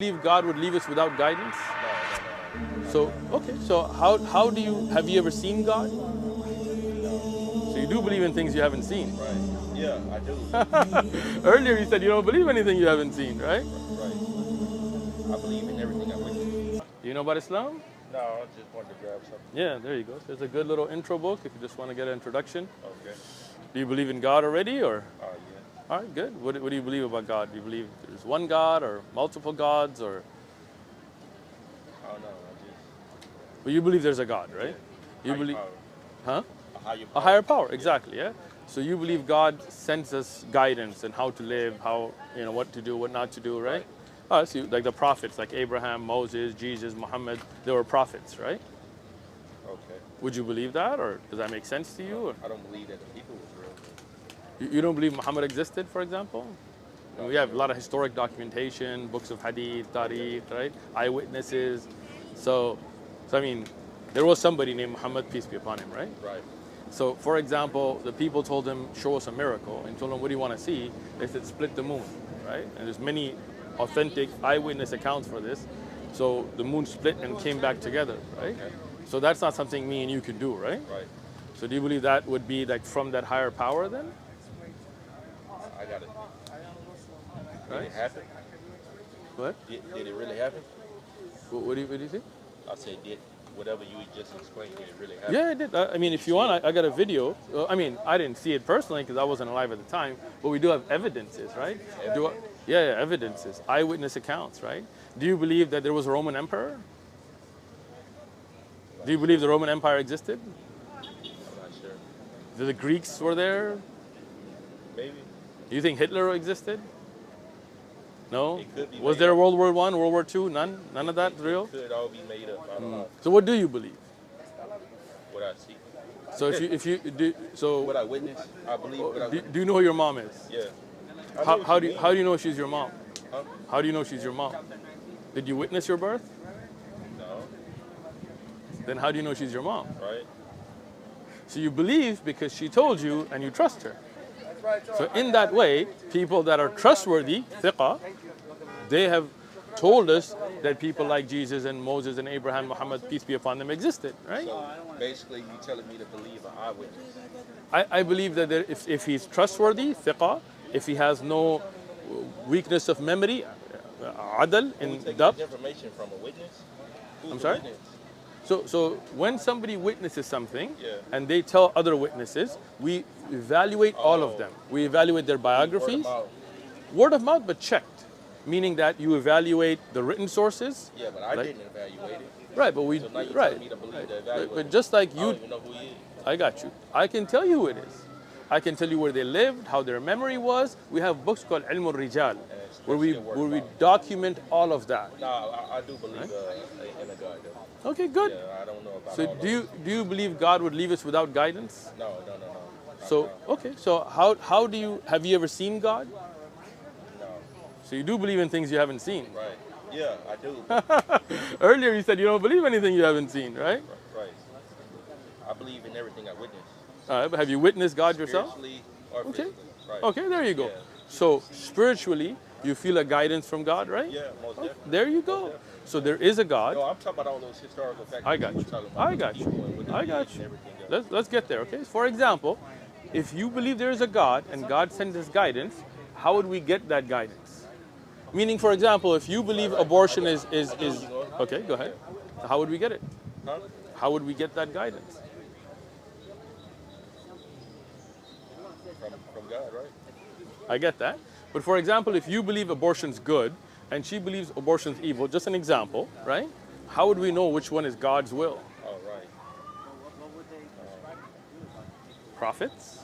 Believe God would leave us without guidance? No. So, okay, so how do you, have you ever seen God? So you do believe in things you haven't seen? Right. Yeah, I do. Earlier you said you don't believe anything you haven't seen, right? Right. I believe in everything I witness. Do you know about Islam? No, I just wanted to grab something. Yeah, there you go. There's a good little intro book if you just want to get an introduction. Okay. Do you believe in God already, or? Yeah. All right, good. What do you believe about God? Do you believe there's one God or multiple gods, or? I don't know. Well, you believe there's a God, right? You Higher believe, power. huh? A higher power. A higher power, exactly. Yeah. So you believe God sends us guidance and how to live, how, you know, what to do, what not to do, right? Oh, so like the prophets, like Abraham, Moses, Jesus, Muhammad, they were prophets, right? Okay. Would you believe that, or does that make sense to you? Or? I don't believe that the people was real. You don't believe Muhammad existed, for example? We have a lot of historic documentation, books of hadith, tariq, right? Eyewitnesses. So I mean, there was somebody named Muhammad, peace be upon him, right? Right. So, for example, the people told him, show us a miracle, and told him, what do you want to see? They said, split the moon, right? And there's many authentic eyewitness accounts for this. So the moon split and came back together, right? Okay. So that's not something me and you could do, right? Right. So do you believe that would be like from that higher power then? I got it. Did Right. it happen? What? Did it really happen? What do you think? I said, did whatever you just explained, did it really happen? Yeah, it did. I mean, if you want, I got a video. I mean, I didn't see it personally because I wasn't alive at the time, but we do have evidences, right? Yeah, evidences, eyewitness accounts, right? Do you believe that there was a Roman emperor? Do you believe the Roman Empire existed? I'm not sure. That the Greeks were there? Maybe. Do you think Hitler existed? No? It could be Was made there up. World War I, World War II? None? None of that real? It could all be made up. I don't know So what do you believe? what I see. So if you do, so What I witness, I believe what I do, witness. do you know who your mom is? Yeah. I know How, what how you do you, mean. how do you know she's your mom? Huh? How do you know she's your mom? Did you witness your birth? No. Then how do you know she's your mom? Right. So you believe because she told you and you trust her. So in that way, people that are trustworthy, thiqah, they have told us that people like Jesus and Moses and Abraham, Muhammad, peace be upon them, existed, right? So basically, you telling me to believe an eyewitness. I believe that if he's trustworthy, thiqah, if he has no weakness of memory, adl, We in take dab. this information from a witness. Who's I'm the sorry? witness? So when somebody witnesses something Yeah. and they tell other witnesses, we evaluate all of them. We evaluate their biographies. Word of mouth, but checked. Meaning that you evaluate the written sources. Yeah, but I Like- didn't evaluate it. Right, but we, So now you're right. telling me to believe the Right. evaluator. But just like I you, don't even know who he is. I got you. I can tell you who it is. I can tell you where they lived, how their memory was. We have books called Ilm al-Rijal, where we document all of that. No, I do believe in a God, though. Okay, good. Yeah, I don't know about So all do you believe God would leave us without guidance? No. So okay, so how do you, have you ever seen God? No. So you do believe in things you haven't seen. Right. Yeah, I do. Earlier you said you don't believe anything you haven't seen, right? Right. I believe in everything I witness. All right, but have you witnessed God yourself? Spiritually or Okay. physically. Right. Okay, there you go. Yeah. So spiritually, you feel a guidance from God, right? Yeah, most definitely. There you go. So there is a God. No, I'm talking about all those historical facts. I got were you. talking about I got you. people and what they I did got and you. everything else. Let's get there, okay? For example, if you believe there is a God and God sends us guidance, how would we get that guidance? Meaning, for example, if you believe abortion is okay, go ahead. How would we get it? Huh? How would we get that guidance? From God, right? I get that. But for example, if you believe abortion's good and she believes abortion's evil, just an example, right? How would we know which one is God's will? Oh, right. Prophets?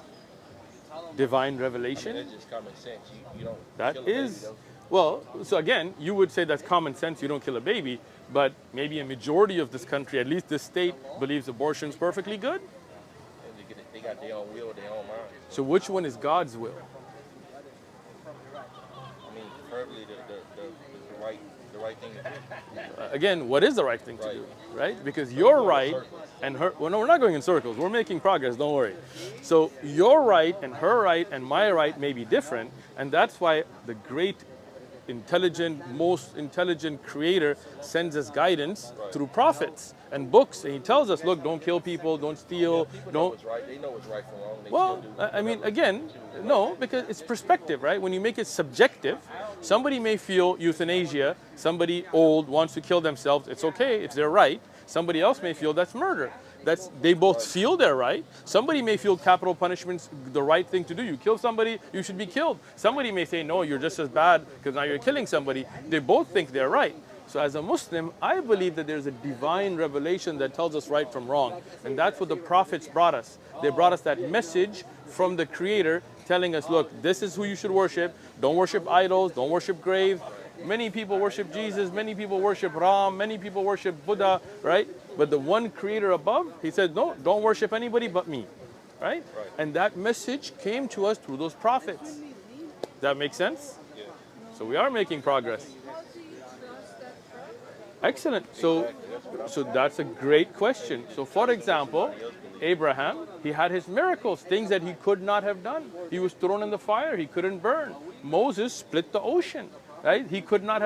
Divine I mean, revelation? that's just common sense. You don't That kill a baby, is, though. well, so again, you would say that's common sense, you don't kill a baby, but maybe a majority of this country, at least this state, believes abortion's perfectly good. And they got their own will, their own mind. So which one is God's will? I mean, preferably the right thing to do. Again, what is the right thing to do, right? Because your right and her, well, no, we're not going in circles. We're making progress, don't worry. So your right and her right and my right may be different, and that's why the great most intelligent creator sends us guidance through prophets and books, and he tells us, look, don't kill people, don't steal, People know don't. what's right. They know what's right from wrong. They Well, still do. I mean, again, no, because it's perspective, right? When you make it subjective, somebody may feel euthanasia, somebody old wants to kill themselves, it's okay, it's their right. Somebody else may feel that's murder. They both feel they're right. Somebody may feel capital punishment's the right thing to do. You kill somebody, you should be killed. Somebody may say, no, you're just as bad because now you're killing somebody. They both think they're right. So as a Muslim, I believe that there's a divine revelation that tells us right from wrong. And that's what the prophets brought us. They brought us that message from the Creator telling us, look, this is who you should worship. Don't worship idols, don't worship graves. Many people worship Jesus, many people worship Ram, many people worship Buddha, right? But the one Creator above, he said, no, don't worship anybody but me, right? And that message came to us through those prophets. Does that make sense? Yeah. So we are making progress. Excellent. So that's a great question. So for example, Abraham, he had his miracles, things that he could not have done. He was thrown in the fire, he couldn't burn. Moses split the ocean, right? He could not have